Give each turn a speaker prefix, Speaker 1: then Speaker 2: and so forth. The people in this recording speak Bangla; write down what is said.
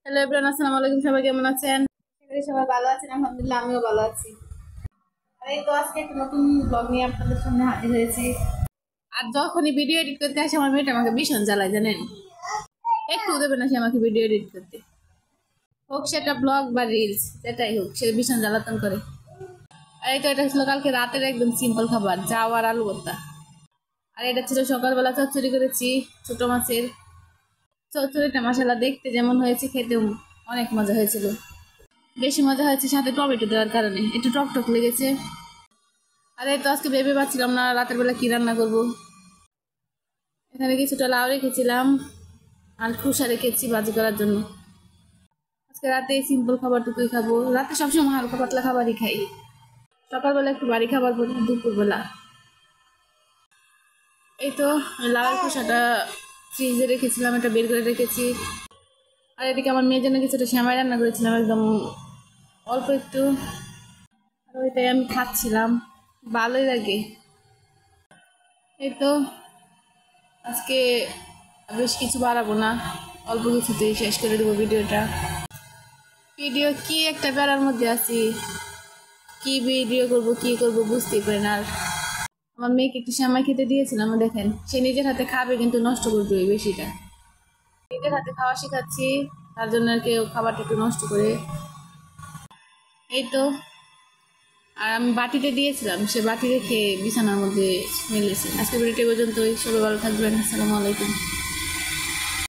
Speaker 1: হ্যালো এভরিওয়ান, আসসালামু আলাইকুম। সবাই কেমন আছেন? সবাই ভালো আছেন? আলহামদুলিল্লাহ, আমিও ভালো আছি। আর এই তো আজকে একটা নতুন ব্লগ নিয়ে আপনাদের সামনে হাজির হয়েছি। আর যখনই ভিডিও এডিট করতে আসে আমার মেয়েটা আমাকে ভীষণ জ্বালায়, জানেন? একটু দেবে না সে আমাকে ভিডিও এডিট করতে, হোক সেটা ব্লগ বা রিলস, যেটাই হোক সে ভীষণ জ্বালাতন করে। আর এই তো এটা ছিল কালকে রাতের একদম সিম্পল খাবার, জাউ আর আলু ভর্তা। আর এটা ছিল সকালবেলা চচ্চড়ি করেছি ছোট মাছের। চচ্চড়িটা মাশাআল্লাহ দেখতে যেমন হয়েছে, খেতেও অনেক মজা হয়েছিল। বেশি মজা হয়েছে সাথে টমেটো দেওয়ার কারণে, একটু টক টক লেগেছে। আর এই তো আজকে ভেবে পাচ্ছিলাম না রাতের বেলা কি রান্না করব। এখানে কিছুটা লাউ রেখেছিলাম আর খোসা রেখেছি ভাজি করার জন্য। আজকে রাতে এই সিম্পল খাবারটুকুই খাবো। রাতে সবসময় হালকা পাতলা খাবারই খাই। সকালবেলা একটু ভারী খাবার পরে দুপুরবেলা। এই তো লাউয়ের খোসাটা ফ্রিজে রেখেছিলাম, এটা বের করে রেখেছি। আর এদিকে আমার মেয়ের জন্য কিছুটা সেমাই রান্না করেছিলাম, একদম অল্প একটু। আর ওইটাই আমি খাচ্ছিলাম, ভালোই লাগে। এই তো আজকে বেশ কিছু বাড়াবো না, অল্প কিছুতেই শেষ করে দেবো ভিডিওটা। ভিডিও কি একটা প্যারার মধ্যে আছি, কি ভিডিও করব কি করব বুঝতেই পারি না। আর আমার মেয়েকে একটু সেমাই খেতে দিয়েছিলাম, দেখেন সে নিজের হাতে খাবে কিন্তু নষ্ট করবে ওই বেশিটা। নিজের হাতে খাওয়া শেখাচ্ছি, তার জন্য আর কেউ খাবারটা একটু নষ্ট করে। এই তো আর আমি বাটিতে দিয়েছিলাম, সে বাটি রেখে বিছানার মধ্যে মেলেছে। আজকে ভিডিওটি পর্যন্তই, সবাই ভালো থাকবেন। আসসালামু আলাইকুম।